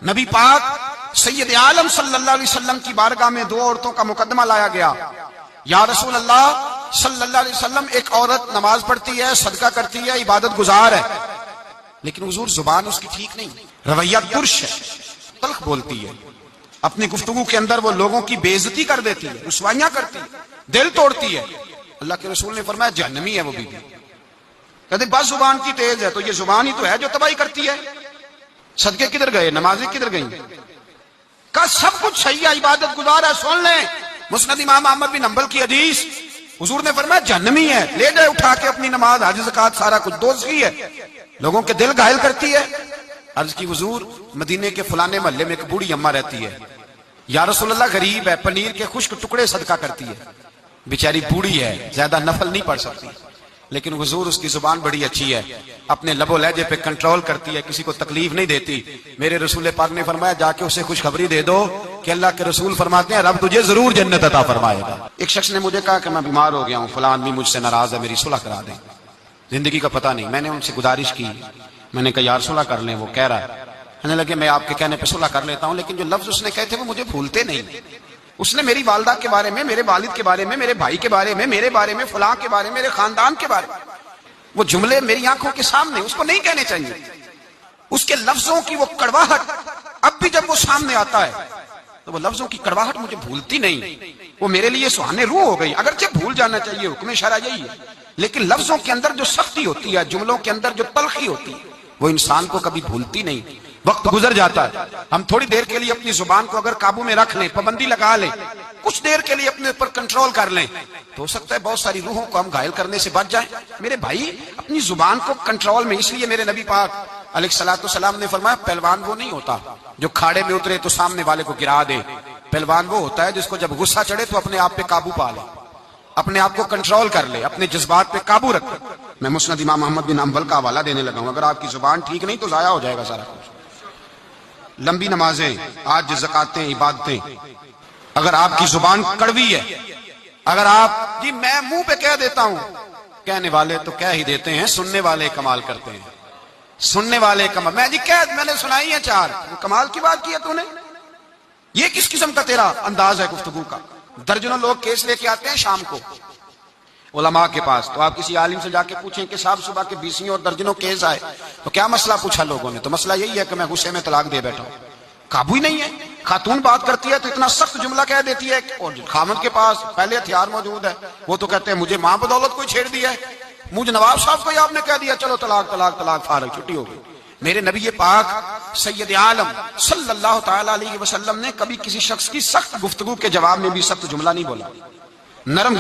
نبی پاک سید عالم صلی اللہ علیہ وسلم کی بارگاہ میں دو عورتوں کا مقدمہ لایا گیا. یا رسول اللہ صلی اللہ علیہ وسلم، ایک عورت نماز پڑھتی ہے، صدقہ کرتی ہے، عبادت گزار ہے، لیکن حضور زبان اس کی ٹھیک نہیں، رویہ ترش ہے، تلخ بولتی ہے، اپنی گفتگو کے اندر وہ لوگوں کی بے عزتی کر دیتی ہے، رسوائیاں کرتی ہے، دل توڑتی ہے. اللہ کے رسول نے فرمایا جہنمی ہے وہ بیوی. کہتے بس زبان کی تیز ہے، تو یہ زبان ہی تو ہے جو تباہی کرتی ہے. صدقے کدھر گئے، نمازیں کدھر گئیں؟ کا سب کچھ صحیح ہے، عبادت گزار ہے. سن لیں مسند امام احمد بن حنبل کی حدیث، حضور نے فرمایا جہنمی ہے. لے جائے اٹھا کے اپنی نماز، حج زکات سارا کچھ دوزخی ہے، لوگوں کے دل گھائل کرتی ہے. عرض کی حضور مدینے کے فلانے محلے میں ایک بوڑھی اماں رہتی ہے، یا رسول اللہ غریب ہے، پنیر کے خشک ٹکڑے صدقہ کرتی ہے، بیچاری بوڑھی ہے، زیادہ نفل نہیں پڑھ سکتی، لیکن حضور اس کی زبان بڑی اچھی ہے، اپنے لب و لہجے پہ کنٹرول کرتی ہے، کسی کو تکلیف نہیں دیتی. میرے رسول پاک نے فرمایا جا کے اسے خوشخبری دے دو کہ اللہ کے رسول فرماتے ہیں رب تجھے ضرور جنت عطا فرمائے گا. ایک شخص نے مجھے کہا کہ میں بیمار ہو گیا ہوں، فلاں آدمی مجھ سے ناراض ہے، میری صلح کرا دیں، زندگی کا پتہ نہیں. میں نے ان سے گزارش کی، میں نے کہا یار صلح کر لیں. وہ کہہ رہا ہے، کہنے لگے میں آپ کے کہنے پہ صلح کر لیتا ہوں، لیکن جو لفظ اس نے کہے تھے وہ مجھے بھولتے نہیں. اس نے میری والدہ کے بارے میں، میرے والد کے بارے میں، میرے بھائی کے بارے میں، میرے بارے میں، فلاں کے بارے میں، میرے خاندان کے بارے میں، وہ جملے میری آنکھوں کے سامنے، اس کو نہیں کہنے چاہیے. اس کے لفظوں کی وہ کڑواہٹ اب بھی جب وہ سامنے آتا ہے تو وہ لفظوں کی کڑواہٹ مجھے بھولتی نہیں، وہ میرے لیے سہانے روح ہو گئی. اگرچہ بھول جانا چاہیے، حکم شرع یہی ہے، لیکن لفظوں کے اندر جو سختی ہوتی ہے، جملوں کے اندر جو تلخی ہوتی ہے، وہ انسان کو کبھی بھولتی نہیں. وقت گزر جاتا ہے، ہم تھوڑی دیر کے لیے اپنی زبان کو اگر قابو میں رکھ لیں، پابندی لگا لیں، کچھ دیر کے لیے اپنے پر کنٹرول کر لیں، تو ہو سکتا ہے بہت ساری روحوں کو ہم گھائل کرنے سے بچ جائیں. میرے بھائی اپنی زبان کو کنٹرول میں، اس لیے میرے نبی پاک علیہ الصلوۃ والسلام نے فرمایا پہلوان وہ نہیں ہوتا جو کھاڑے میں اترے تو سامنے والے کو گرا دے. پہلوان وہ ہوتا ہے جس کو جب غصہ چڑھے تو اپنے آپ پہ قابو پا لے، اپنے آپ کو کنٹرول کر لے، اپنے جذبات پہ قابو رکھے. میں مسند امام احمد بن حنبل کا حوالہ دینے لگا ہوں. اگر آپ کی زبان ٹھیک نہیں تو ضائع ہو جائے گا سارا کچھ. لمبی نمازیں، آج زکاتیں، عبادتیں، اگر آپ کی زبان کڑوی ہے، اگر آپ جی میں منہ پہ کہہ دیتا ہوں، کہنے والے تو کہہ ہی دیتے ہیں، سننے والے کمال کرتے ہیں. سننے والے کمال، میں نے سنائی ہے چار، کمال کی بات کی ہے تو نے. یہ کس قسم کا تیرا انداز ہے گفتگو کا؟ درجنوں لوگ کیس لے کے آتے ہیں شام کو علماء کے پاس، تو آپ کسی عالم سے جا کے پوچھیں کہ صاحب صبح کے 20 اور درجنوں کیس آئے تو کیا مسئلہ پوچھا لوگوں نے؟ تو مسئلہ یہی ہے کہ میں غصے میں طلاق دے بیٹھا ہوں. قابو ہی نہیں ہے. خاتون بات کرتی ہے تو اتنا سخت جملہ کہہ دیتی ہے، اور خامد کے پاس پہلے ہتھیار موجود ہے، وہ تو کہتے ہیں مجھے ماں بدولت کوئی چھیڑ دیا ہے، مجھے نواب صاحب کو آپ نے کہہ دیا چلو طلاق طلاق طلاق، فارغ، چھٹی ہو گئی. میرے نبی پاک سید عالم صلی اللہ تعالی علیہ وسلم نے کبھی کسی شخص کی سخت گفتگو کے جواب میں بھی سخت جملہ نہیں بولا، نرم